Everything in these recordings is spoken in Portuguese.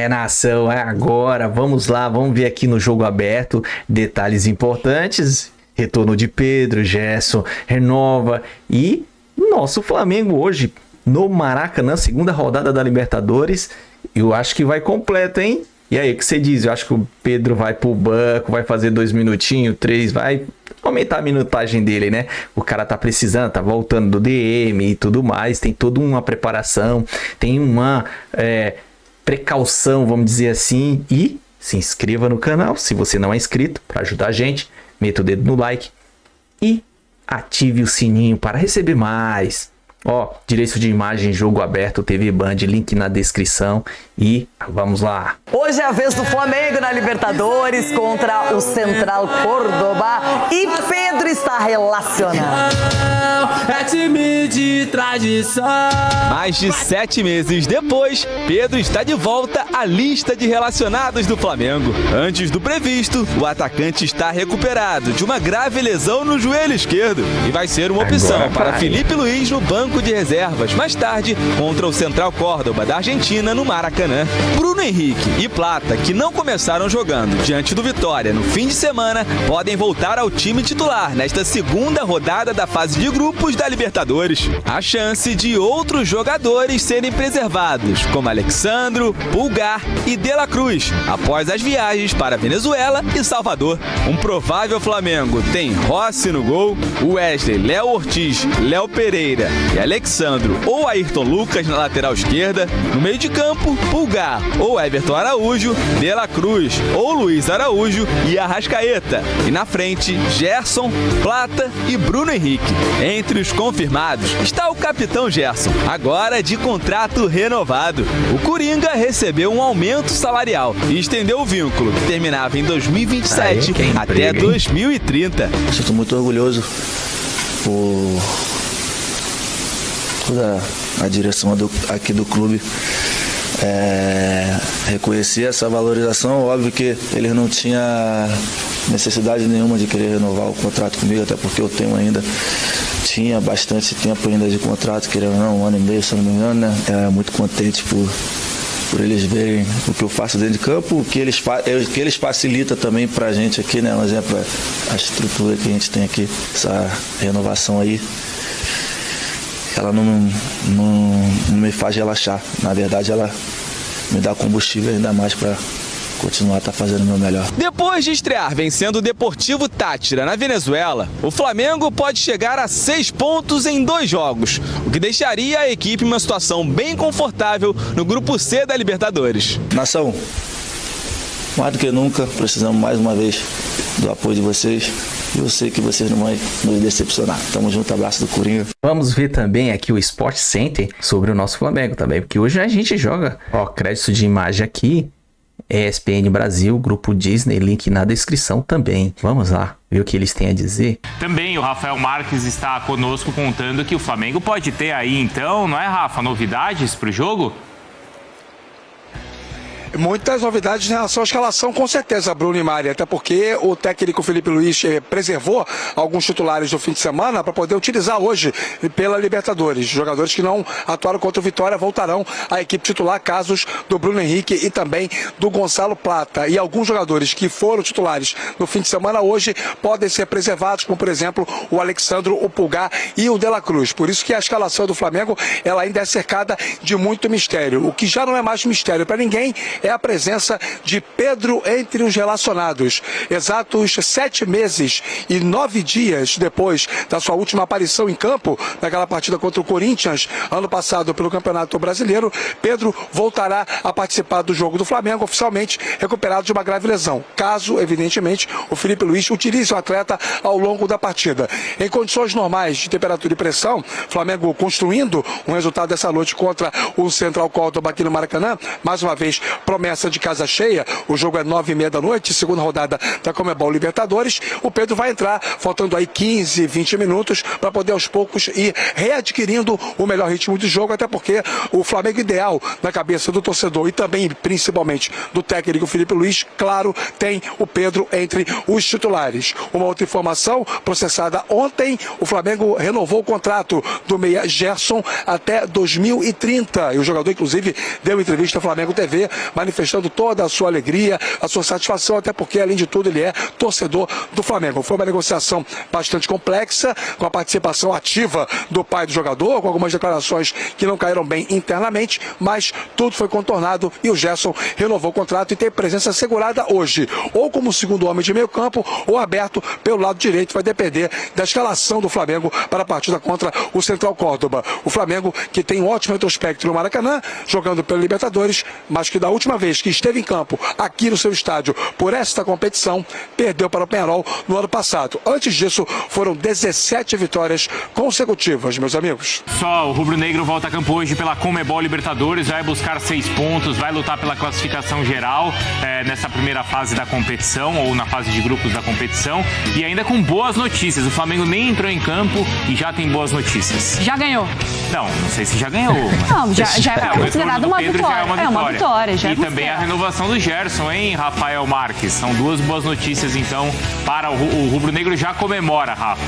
É, nação, é agora. Vamos lá, vamos ver aqui no jogo aberto detalhes importantes. Retorno de Pedro, Gerson, renova e nosso Flamengo hoje no Maracanã, segunda rodada da Libertadores. Eu acho que vai completo, hein? E aí, o que você diz? Eu acho que o Pedro vai pro banco, vai fazer 2 minutinhos, 3, vai aumentar a minutagem dele, né? O cara tá precisando, tá voltando do DM e tudo mais, tem toda uma preparação, tem uma precaução, vamos dizer assim. E se inscreva no canal, se você não é inscrito, para ajudar a gente, meta o dedo no like e ative o sininho para receber mais. Ó, direitos de imagem, jogo aberto, TV Band, link na descrição e vamos lá. Hoje é a vez do Flamengo na Libertadores contra o Central Córdoba e Pedro está relacionado. É time de tradição. Mais de 7 meses depois, Pedro está de volta à lista de relacionados do Flamengo. Antes do previsto, o atacante está recuperado de uma grave lesão no joelho esquerdo e vai ser uma opção para Felipe Luiz no banco de reservas mais tarde contra o Central Córdoba da Argentina no Maracanã. Bruno Henrique e Plata, que não começaram jogando diante do Vitória no fim de semana, podem voltar ao time titular nesta segunda rodada da fase de grupos da Libertadores. A chance de outros jogadores serem preservados, como Alexandro, Pulgar e De La Cruz, após as viagens para Venezuela e Salvador. Um provável Flamengo tem Rossi no gol, Wesley, Léo Ortiz, Léo Pereira e Alexandro ou Ayrton Lucas na lateral esquerda. No meio de campo, Pulgar ou Everton Araújo, De La Cruz ou Luiz Araújo e Arrascaeta. E na frente, Gerson, Plata e Bruno Henrique. Entre os confirmados está o capitão Gerson, agora de contrato renovado. O Coringa recebeu um aumento salarial e estendeu o vínculo, que terminava em 2027 até 2030. Estou muito orgulhoso por toda a direção aqui do clube reconhecer essa valorização. Óbvio que eles não tinham necessidade nenhuma de querer renovar o contrato comigo, até porque eu tinha bastante tempo ainda de contrato, querendo ou não, 1 ano e meio, se não me engano, né? Muito contente por eles verem o que eu faço dentro de campo, o que eles facilitam também pra gente aqui, né? Um exemplo, a estrutura que a gente tem aqui, essa renovação aí, ela não me faz relaxar. Na verdade, ela me dá combustível ainda mais para continuar fazendo o meu melhor. Depois de estrear vencendo o Deportivo Táchira na Venezuela, o Flamengo pode chegar a 6 pontos em 2 jogos, o que deixaria a equipe em uma situação bem confortável no Grupo C da Libertadores. Nação, mais do que nunca, precisamos mais uma vez do apoio de vocês. E eu sei que vocês não vão nos decepcionar. Tamo junto, abraço do Coringa. Vamos ver também aqui o Sport Center sobre o nosso Flamengo também, porque hoje a gente joga. Ó, crédito de imagem aqui, ESPN Brasil, Grupo Disney, link na descrição também. Vamos lá, ver o que eles têm a dizer. Também o Rafael Marques está conosco contando que o Flamengo pode ter aí então, não é, Rafa, novidades para o jogo? Muitas novidades em relação à escalação, com certeza, Bruno e Mari, até porque o técnico Felipe Luiz preservou alguns titulares do fim de semana para poder utilizar hoje pela Libertadores. Jogadores que não atuaram contra o Vitória voltarão à equipe titular, casos do Bruno Henrique e também do Gonçalo Plata. E alguns jogadores que foram titulares no fim de semana hoje podem ser preservados, como por exemplo o Alexandro, o Pulgar e o De La Cruz. Por isso que a escalação do Flamengo ela ainda é cercada de muito mistério. O que já não é mais mistério para ninguém é a presença de Pedro entre os relacionados. Exatos 7 meses e 9 dias depois da sua última aparição em campo, naquela partida contra o Corinthians, ano passado pelo Campeonato Brasileiro, Pedro voltará a participar do jogo do Flamengo, oficialmente recuperado de uma grave lesão, caso, evidentemente, o Felipe Luiz utilize o atleta ao longo da partida. Em condições normais de temperatura e pressão, Flamengo construindo um resultado dessa noite contra o Central Córdoba aqui no Maracanã, mais uma vez, promessa de casa cheia. O jogo é 9h30 da noite, segunda rodada da Conmebol Libertadores. O Pedro vai entrar, faltando aí 15, 20 minutos, para poder aos poucos ir readquirindo o melhor ritmo de jogo, até porque o Flamengo ideal na cabeça do torcedor e também, principalmente, do técnico Felipe Luiz, claro, tem o Pedro entre os titulares. Uma outra informação processada ontem, o Flamengo renovou o contrato do meia Gerson até 2030. E o jogador, inclusive, deu entrevista ao Flamengo TV, manifestando toda a sua alegria, a sua satisfação, até porque, além de tudo, ele é torcedor do Flamengo. Foi uma negociação bastante complexa, com a participação ativa do pai do jogador, com algumas declarações que não caíram bem internamente, mas tudo foi contornado e o Gerson renovou o contrato e tem presença assegurada hoje, ou como segundo homem de meio campo, ou aberto pelo lado direito. Vai depender da escalação do Flamengo para a partida contra o Central Córdoba. O Flamengo, que tem um ótimo retrospecto no Maracanã, jogando pela Libertadores, mas que da última vez que esteve em campo aqui no seu estádio por esta competição, perdeu para o Peñarol no ano passado. Antes disso, foram 17 vitórias consecutivas, meus amigos. Só o rubro-negro volta a campo hoje pela Conmebol Libertadores, vai buscar 6 pontos, vai lutar pela classificação geral nessa primeira fase da competição, ou na fase de grupos da competição, e ainda com boas notícias. O Flamengo nem entrou em campo e já tem boas notícias. Já ganhou? Não sei se já ganhou. Não, já é considerado uma vitória. É uma vitória. E também a renovação do Gerson, hein, Rafael Marques? São 2 boas notícias, então, para o rubro-negro. Já comemora, Rafa.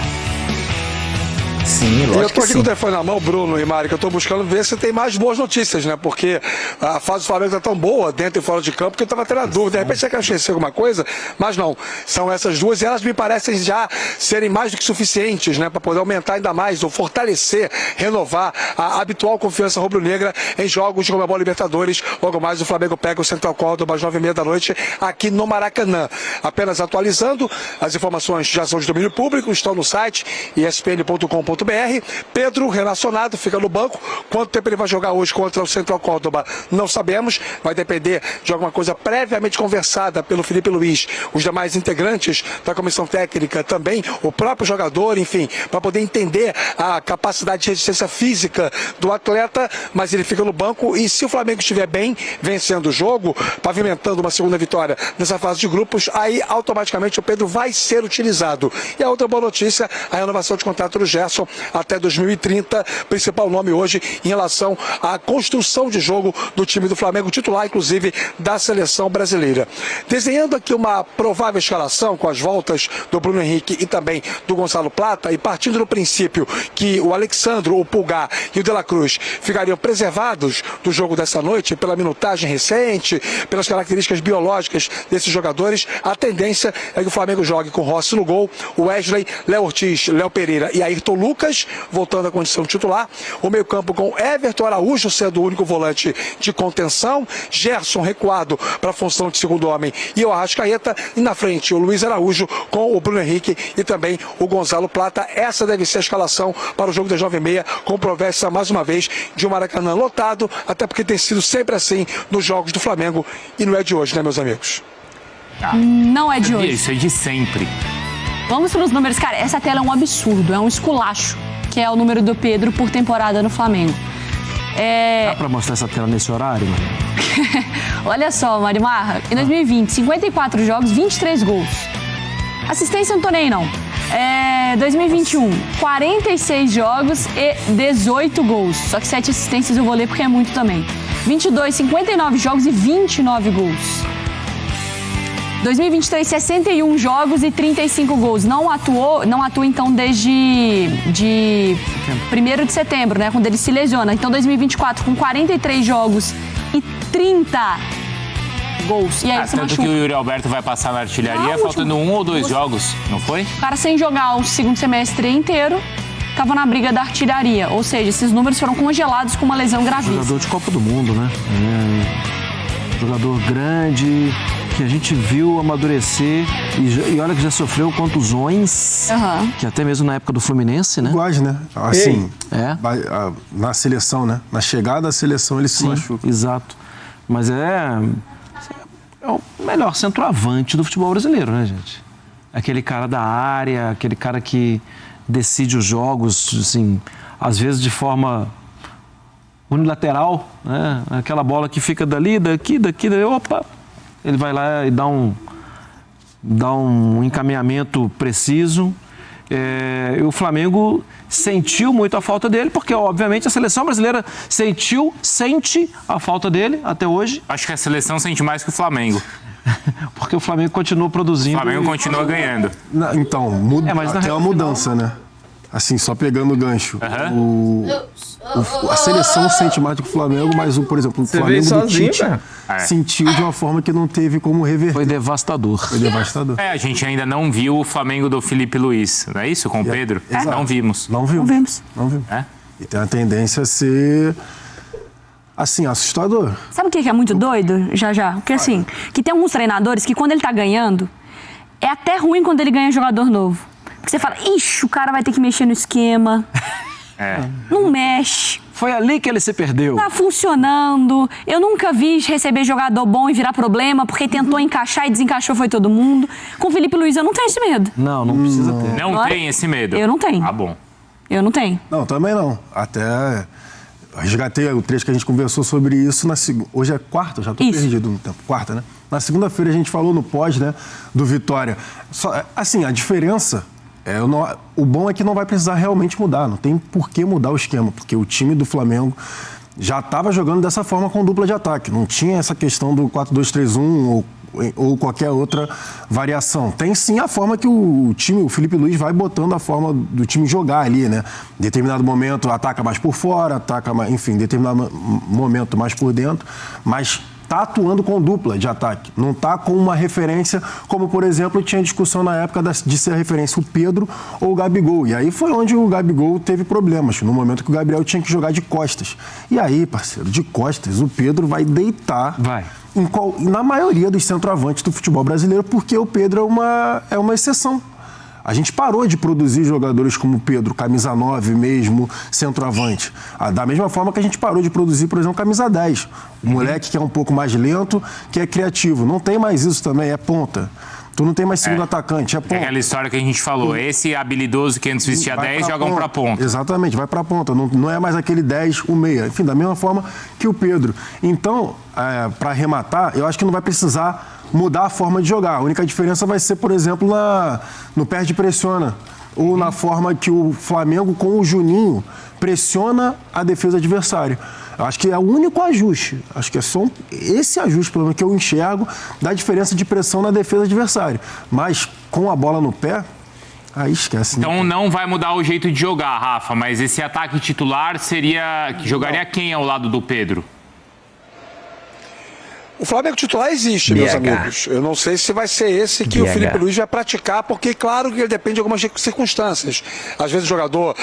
Sim, lógico. Eu tô aqui com o telefone na mão, Bruno e Mari, que eu tô buscando ver se tem mais boas notícias, né? Porque a fase do Flamengo tá tão boa, dentro e fora de campo, que eu tava tendo a dúvida. De repente você quer esquecer alguma coisa, mas não. São essas duas e elas me parecem já serem mais do que suficientes, né? Para poder aumentar ainda mais, ou fortalecer, renovar a habitual confiança rubro-negra em jogos de Conmebol Libertadores. Logo mais o Flamengo pega o Central Córdoba às 9h30 da noite aqui no Maracanã. Apenas atualizando, as informações já são de domínio público, estão no site espn.com.br. Pedro, relacionado, fica no banco. Quanto tempo ele vai jogar hoje contra o Central Córdoba, não sabemos. Vai depender de alguma coisa previamente conversada pelo Felipe Luiz, os demais integrantes da comissão técnica também, o próprio jogador, enfim, para poder entender a capacidade de resistência física do atleta, mas ele fica no banco e se o Flamengo estiver bem, vencendo o jogo, pavimentando uma segunda vitória nessa fase de grupos, aí automaticamente o Pedro vai ser utilizado. E a outra boa notícia, a renovação de contrato do Gerson até 2030, principal nome hoje em relação à construção de jogo do time do Flamengo, titular inclusive da seleção brasileira. Desenhando aqui uma provável escalação com as voltas do Bruno Henrique e também do Gonçalo Plata, e partindo do princípio que o Alexandro, o Pulgar e o De La Cruz ficariam preservados do jogo dessa noite pela minutagem recente, pelas características biológicas desses jogadores, a tendência é que o Flamengo jogue com Rossi no gol, o Wesley, Léo Ortiz, Léo Pereira e Ayrton Lucas, voltando à condição titular. O meio campo com Everton Araújo sendo o único volante de contenção, Gerson recuado para a função de segundo homem e o Arrascaeta, e na frente o Luiz Araújo com o Bruno Henrique e também o Gonçalo Plata. Essa deve ser a escalação para o jogo das 9h30, com promessa mais uma vez de um Maracanã lotado, até porque tem sido sempre assim nos jogos do Flamengo e não é de hoje, né, meus amigos? Não é de hoje. Isso é de sempre. Vamos para os números. Cara, essa tela é um absurdo, é um esculacho, que é o número do Pedro por temporada no Flamengo. Dá pra mostrar essa tela nesse horário, mano? Olha só, Marimarra, em 2020, 54 jogos, 23 gols. Assistência não tô nem não. 2021, 46 jogos e 18 gols. Só que 7 assistências eu vou ler porque é muito também. 22, 59 jogos e 29 gols. 2023, 61 jogos e 35 gols. Não atua então desde 1º de setembro, né? Quando ele se lesiona. Então 2024 com 43 jogos e 30 gols. E aí ele se tanto machuca. que o Yuri Alberto vai passar na artilharia faltando 1 ou 2 jogos, não foi? O cara sem jogar o segundo semestre inteiro estava na briga da artilharia. Ou seja, esses números foram congelados com uma lesão gravíssima. Jogador de Copa do Mundo, né? Jogador grande, que a gente viu amadurecer e olha que já sofreu contusões, que até mesmo na época do Fluminense, né? Iguais, né? Assim, É. na seleção, né? Na chegada à seleção ele se machuca. Exato. Mas é o melhor centroavante do futebol brasileiro, né, gente? Aquele cara da área, aquele cara que decide os jogos, assim, às vezes de forma unilateral, né? Aquela bola que fica dali, daqui, opa! Ele vai lá e dá um encaminhamento preciso. E o Flamengo sentiu muito a falta dele, porque, obviamente, a seleção brasileira sente a falta dele até hoje. Acho que a seleção sente mais que o Flamengo. Porque o Flamengo continua produzindo. O Flamengo continua ganhando. Então, mas tem uma mudança, né? assim, só pegando o gancho, a seleção sente mais do que o Flamengo, mas, por exemplo, o Flamengo do Tite sentiu de uma forma que não teve como reverter. Foi devastador. Foi devastador. A gente ainda não viu o Flamengo do Felipe Luiz, não é isso? Com o Pedro? Não vimos. Não vimos. E tem a tendência a ser, assim, assustador. Sabe o que é muito doido, já? Porque assim, que tem alguns treinadores que quando ele tá ganhando, é até ruim quando ele ganha jogador novo. Porque você fala, ixi, o cara vai ter que mexer no esquema. Não mexe. Foi ali que ele se perdeu. Tá funcionando. Eu nunca vi receber jogador bom e virar problema, porque tentou encaixar e desencaixou foi todo mundo. Com o Felipe Luiz eu não tenho esse medo. Não precisa ter. Não tem esse medo? Eu não tenho. Ah, bom. Eu não tenho. Não, também não. Até resgatei o trecho que a gente conversou sobre isso. Hoje é quarta, já tô perdido no tempo. Quarta, né? Na segunda-feira a gente falou no pós, né, do Vitória. Assim, a diferença... o bom é que não vai precisar realmente mudar, não tem por que mudar o esquema, porque o time do Flamengo já estava jogando dessa forma com dupla de ataque, não tinha essa questão do 4-2-3-1 ou qualquer outra variação. Tem sim a forma que o Felipe Luiz vai botando a forma do time jogar ali, né? Em determinado momento ataca mais por fora, enfim, em determinado momento mais por dentro, mas está atuando com dupla de ataque, não está com uma referência, como, por exemplo, tinha discussão na época de ser a referência o Pedro ou o Gabigol. E aí foi onde o Gabigol teve problemas, no momento que o Gabriel tinha que jogar de costas. E aí, parceiro, de costas, o Pedro vai deitar na maioria dos centroavantes do futebol brasileiro, porque o Pedro é uma exceção. A gente parou de produzir jogadores como o Pedro, camisa 9 mesmo, centroavante. Da mesma forma que a gente parou de produzir, por exemplo, camisa 10. O moleque que é um pouco mais lento, que é criativo. Não tem mais isso também, é ponta. Tu não tem mais segundo atacante, é ponta. É aquela história que a gente falou, esse habilidoso que antes vestia 10, jogam pra ponta. Exatamente, vai pra ponta. Não é mais aquele 10, o meia. Enfim, da mesma forma que o Pedro. Então, para arrematar, eu acho que não vai precisar mudar a forma de jogar. A única diferença vai ser, por exemplo, no perde-pressiona. Ou na forma que o Flamengo, com o Juninho, pressiona a defesa adversária. Eu acho que é o único ajuste. Acho que é só esse ajuste, pelo menos, que eu enxergo da diferença de pressão na defesa adversária. Mas com a bola no pé, aí esquece. Então não vai mudar o jeito de jogar, Rafa, mas esse ataque titular jogaria quem ao lado do Pedro? O Flamengo titular existe, meus amigos. Eu não sei se vai ser esse que o Felipe Luiz vai praticar, porque claro que ele depende de algumas circunstâncias. Às vezes o jogador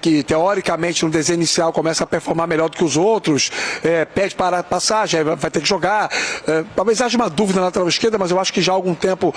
que teoricamente no desenho inicial começa a performar melhor do que os outros, pede para passagem, vai ter que jogar. Talvez haja uma dúvida na lateral esquerda, mas eu acho que já há algum tempo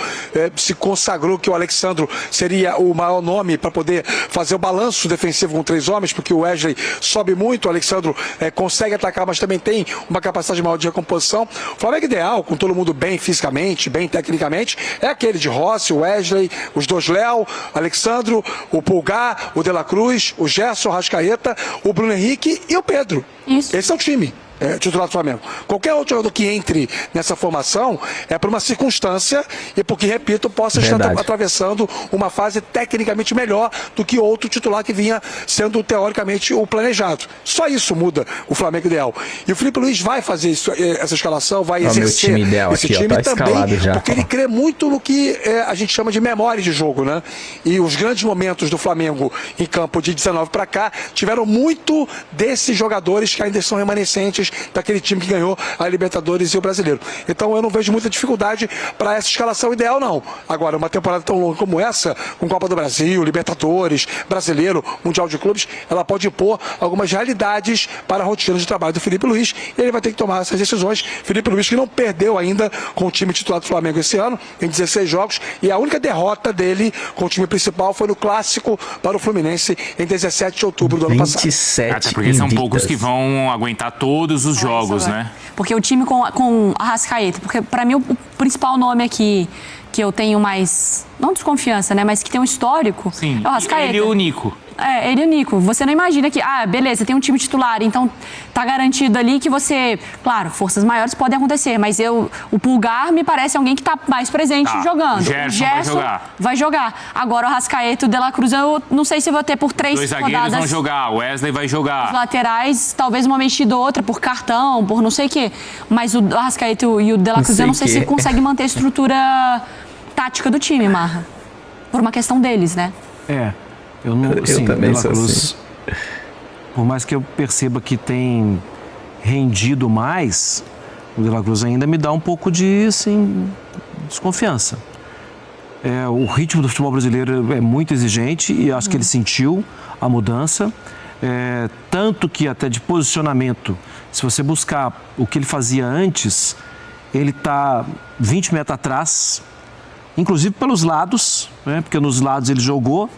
se consagrou que o Alexandro seria o maior nome para poder fazer o balanço defensivo com 3 homens, porque o Wesley sobe muito, o Alexandro consegue atacar, mas também tem uma capacidade maior de recomposição. O Flamengo ideal, com todo mundo bem fisicamente, bem tecnicamente, é aquele de Rossi, o Wesley, os dois Léo, Alexandro, o Pulgar, o De La Cruz, o Gerson, o Rascaeta, o Bruno Henrique e o Pedro. Isso. Esse é o time titular do Flamengo. Qualquer outro jogador que entre nessa formação é por uma circunstância e porque, repito, possa estar atravessando uma fase tecnicamente melhor do que outro titular que vinha sendo teoricamente o planejado. Só isso muda o Flamengo ideal. E o Felipe Luiz vai fazer essa escalação, vai exercer meu time ideal esse aqui, time tá também, já, porque ele crê muito no que a gente chama de memória de jogo, né? E os grandes momentos do Flamengo em campo de 19 para cá tiveram muito desses jogadores que ainda são remanescentes daquele time que ganhou a Libertadores e o Brasileiro. Então eu não vejo muita dificuldade para essa escalação ideal, não. Agora, uma temporada tão longa como essa, com Copa do Brasil, Libertadores, Brasileiro, Mundial de Clubes, ela pode impor algumas realidades para a rotina de trabalho do Felipe Luiz e ele vai ter que tomar essas decisões. Felipe Luiz que não perdeu ainda com o time titular do Flamengo esse ano, em 16 jogos, e a única derrota dele com o time principal foi no Clássico para o Fluminense em 17 de outubro do ano passado. 27 Até porque são poucos que vão aguentar todos os jogos, né? Porque o time com Arrascaeta, porque para mim o principal nome aqui que eu tenho mais, não desconfiança, né, mas que tem um histórico, é o Arrascaeta. Ele e o Nico. Ele e o Nico. Você não imagina que, beleza, tem um time titular, então tá garantido ali que você... Claro, forças maiores podem acontecer, mas o Pulgar me parece alguém que tá mais presente jogando. O Gerson vai jogar. Agora o Arrascaeta e o De La Cruz, eu não sei se vou ter por 3 rodadas. 2 zagueiros vão jogar, o Wesley vai jogar. Os laterais, talvez uma mexida ou outra, por cartão, por não sei o quê. Mas o Arrascaeta e o De La Cruz, eu não sei se consegue manter a estrutura tática do time, Marra. Por uma questão deles, né? Eu, não, Eu sim, também De La sou Cruz, assim. por mais que eu perceba que tem rendido mais, o De La Cruz ainda me dá um pouco de, assim, desconfiança. O ritmo do futebol brasileiro é muito exigente e acho que ele sentiu a mudança. Tanto que até de posicionamento, se você buscar o que ele fazia antes, ele está 20 metros atrás, inclusive pelos lados, né? Porque nos lados ele jogou,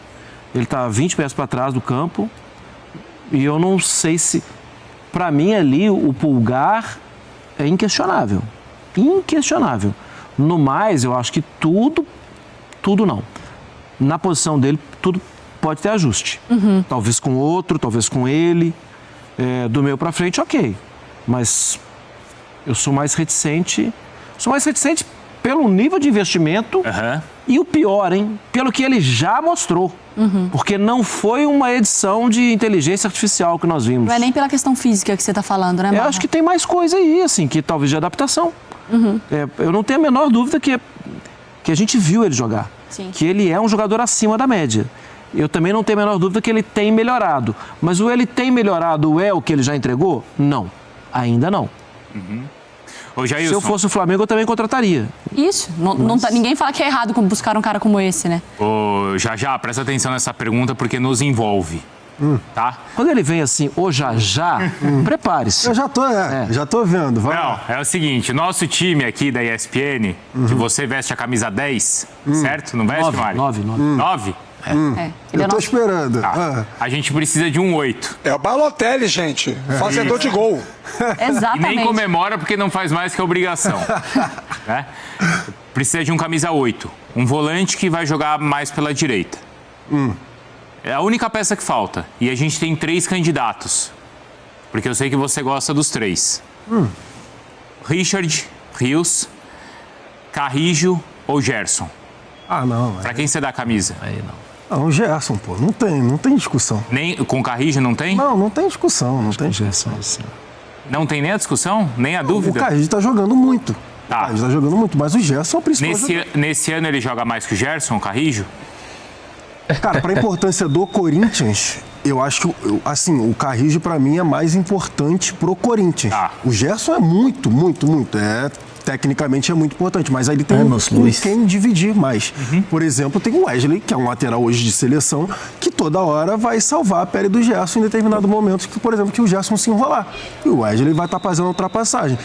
ele está 20 metros para trás do campo. E eu não sei se, para mim ali, o Pulgar é inquestionável. Inquestionável. No mais, eu acho que tudo não. Na posição dele, tudo pode ter ajuste. Talvez com outro, talvez com ele. Do meio para frente, ok. Mas eu sou mais reticente. Pelo nível de investimento e o pior, hein? Pelo que ele já mostrou. Porque não foi uma edição de inteligência artificial que nós vimos. Não é nem pela questão física que você está falando, né, Eu Marra? acho que tem mais coisa aí, assim, que talvez de adaptação. Eu não tenho a menor dúvida que a gente viu ele jogar. Sim. Que ele é um jogador acima da média. Eu também não tenho a menor dúvida que ele tem melhorado. Mas o ele tem melhorado é o que ele já entregou? Não. Ainda não. Ô, Jailson, Se eu fosse o Flamengo, eu também contrataria. Isso. Ninguém fala que é errado buscar um cara como esse, né? Ô, Já, presta atenção nessa pergunta porque nos envolve, tá? Quando ele vem assim, prepare-se. Eu já tô vendo. Vai lá. Não, é o seguinte, nosso time aqui da ESPN, que você veste a camisa 10, certo? Não veste, Mário? 9? Ele Eu tô esperando. Tá. A gente precisa de um 8. É o Balotelli, gente. Fazedor de gol. E Exatamente. nem comemora porque não faz mais que a obrigação. Né? Precisa de um camisa 8. Um volante que vai jogar mais pela direita. É a única peça que falta. E a gente tem 3 candidatos. Porque eu sei que você gosta dos 3. Richard, Rios, Carrijo ou Gerson. Ah, não. Pra quem você dá a camisa? Não, o Gerson, pô. Não tem discussão. Nem, com o Carrijo não tem? Não tem discussão. Não tem discussão. Não tem nem a discussão? Nem a O dúvida? Carrijo tá jogando muito. Tá. O Carrijo tá jogando muito, mas o Gerson é o principal jogador. Nesse ano ele joga mais que o Gerson, o Carrijo? Cara, pra importância do Corinthians, eu acho que, o Carrijo pra mim é mais importante pro Corinthians. Tá. O Gerson é muito. Tecnicamente é muito importante, mas aí ele tem quem dividir mais. Por exemplo, tem o Wesley, que é um lateral hoje de seleção, que toda hora vai salvar a pele do Gerson em determinado momento, que, por exemplo, que o Gerson se enrolar. E o Wesley vai estar fazendo a ultrapassagem.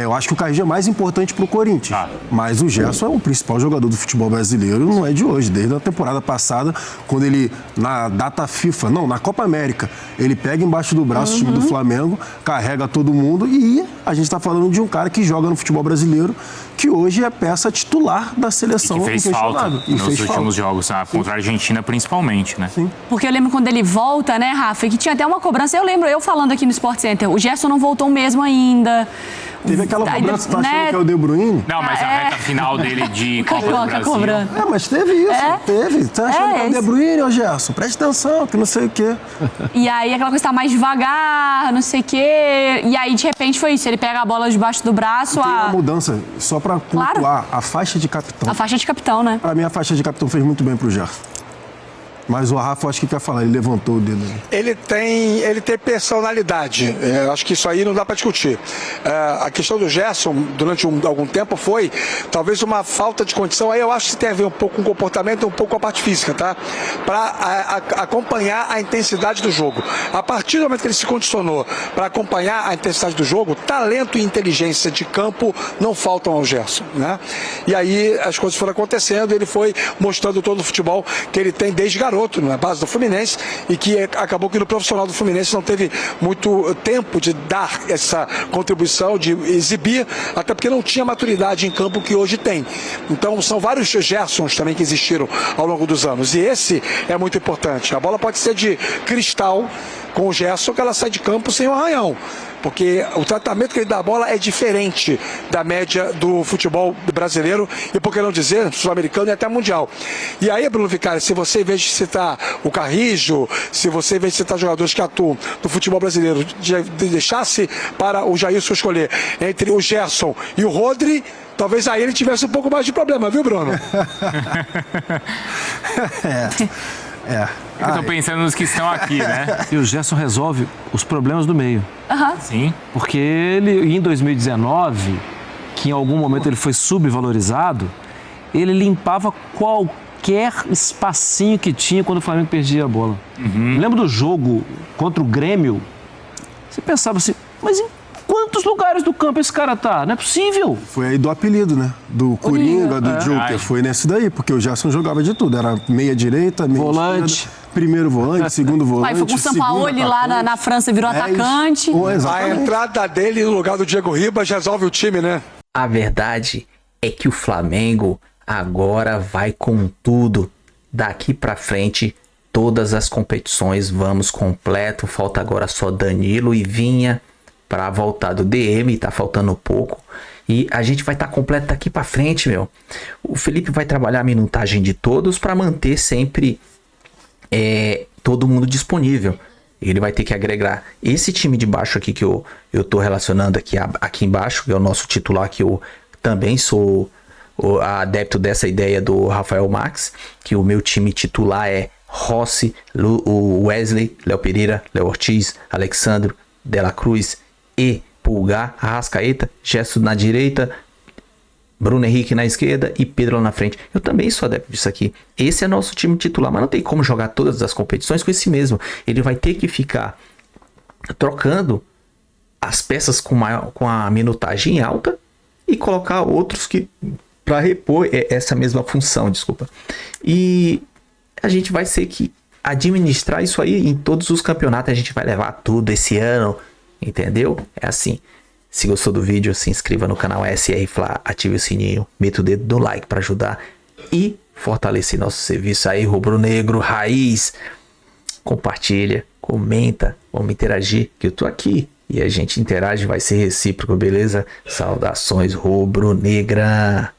Eu acho que o Carrijo é mais importante para o Corinthians. Mas o Gerson é o principal jogador do futebol brasileiro, não é de hoje. Desde a temporada passada, quando ele, na data FIFA, na Copa América, ele pega embaixo do braço o time do Flamengo, carrega todo mundo e a gente está falando de um cara que joga no futebol brasileiro, que hoje é peça titular da seleção. E que fez falta nos últimos jogos, contra a Argentina principalmente, né? Sim. Porque eu lembro quando ele volta, né, Rafa, que tinha até uma cobrança. Eu lembro, eu falando aqui no Sport Center, o Gerson não voltou mesmo ainda. Teve aquela cobrança, tá achando né? que é o De Bruyne? Não, mas a reta final dele de Copa do Brasil... cobrando. Mas teve isso, teve. Tá achando que é o De Bruyne, ô Gerson? Presta atenção, que não sei o quê. E aí aquela coisa tá mais devagar, não sei o quê. E aí, de repente, foi isso. Ele pega a bola debaixo do braço. Tem uma mudança, só pra pontuar, a faixa de capitão. A faixa de capitão, né? Pra mim, a faixa de capitão fez muito bem pro Gerson. Mas o Rafa, acho que quer falar, ele levantou o dedo. Ele tem personalidade. Acho que isso aí não dá para discutir. A questão do Gerson, durante algum tempo, foi talvez uma falta de condição. Aí eu acho que tem a ver um pouco com o comportamento e um pouco com a parte física, tá? Para acompanhar a intensidade do jogo. A partir do momento que ele se condicionou para acompanhar a intensidade do jogo, talento e inteligência de campo não faltam ao Gerson, né? E aí as coisas foram acontecendo, ele foi mostrando todo o futebol que ele tem desde garoto, na base do Fluminense, e que acabou que no profissional do Fluminense não teve muito tempo de dar essa contribuição, de exibir, até porque não tinha maturidade em campo que hoje tem. Então são vários Gersons também que existiram ao longo dos anos, e esse é muito importante. A bola pode ser de cristal com o Gerson, que ela sai de campo sem um arranhão, porque o tratamento que ele dá a bola é diferente da média do futebol brasileiro e, por que não dizer, sul-americano e até mundial. E aí, Bruno Vicari, se você, em vez de citar o Carrijo, se você, em vez de citar jogadores que atuam no futebol brasileiro, deixasse para o Jailson escolher entre o Gerson e o Rodri, talvez aí ele tivesse um pouco mais de problema, viu, Bruno? Eu tô pensando nos que estão aqui, né? E o Gerson resolve os problemas do meio. Sim. Porque ele, em 2019, que em algum momento ele foi subvalorizado, ele limpava qualquer espacinho que tinha quando o Flamengo perdia a bola. Lembra do jogo contra o Grêmio? Você pensava assim, mas em quantos lugares do campo esse cara tá? Não é possível. Foi aí do apelido, né? Do Coringa, do Joker. Foi nesse daí, porque o Gerson jogava de tudo. Era meia direita, meia volante, esquerda, primeiro volante, segundo volante. Aí foi com o Sampaoli lá na França, virou atacante. A entrada dele no lugar do Diego Ribas resolve o time, né? A verdade é que o Flamengo agora vai com tudo. Daqui pra frente, todas as competições vamos completo. Falta agora só Danilo e Vinha para voltar do DM, tá faltando pouco. E a gente vai estar completo daqui para frente, meu. O Felipe vai trabalhar a minutagem de todos para manter sempre todo mundo disponível. Ele vai ter que agregar esse time de baixo aqui que eu tô relacionando aqui embaixo, que é o nosso titular, que eu também sou adepto dessa ideia do Rafael Max, que o meu time titular é Rossi, o Wesley, Léo Pereira, Léo Ortiz, Alexandro, De La Cruz e Pulgar, Arrascaeta, Gerson na direita, Bruno Henrique na esquerda e Pedro lá na frente. Eu também sou adepto disso aqui. Esse é nosso time titular, mas não tem como jogar todas as competições com esse mesmo. Ele vai ter que ficar trocando as peças com a minutagem alta e colocar outros que para repor essa mesma função, desculpa. E a gente vai ter que administrar isso aí em todos os campeonatos. A gente vai levar tudo esse ano, entendeu? É assim. Se gostou do vídeo, se inscreva no canal SR Fla, ative o sininho, meta o dedo no like para ajudar e fortalecer nosso serviço aí, rubro-negro, raiz. Compartilha, comenta, vamos interagir, que eu tô aqui e a gente interage, vai ser recíproco, beleza? Saudações rubro-negra.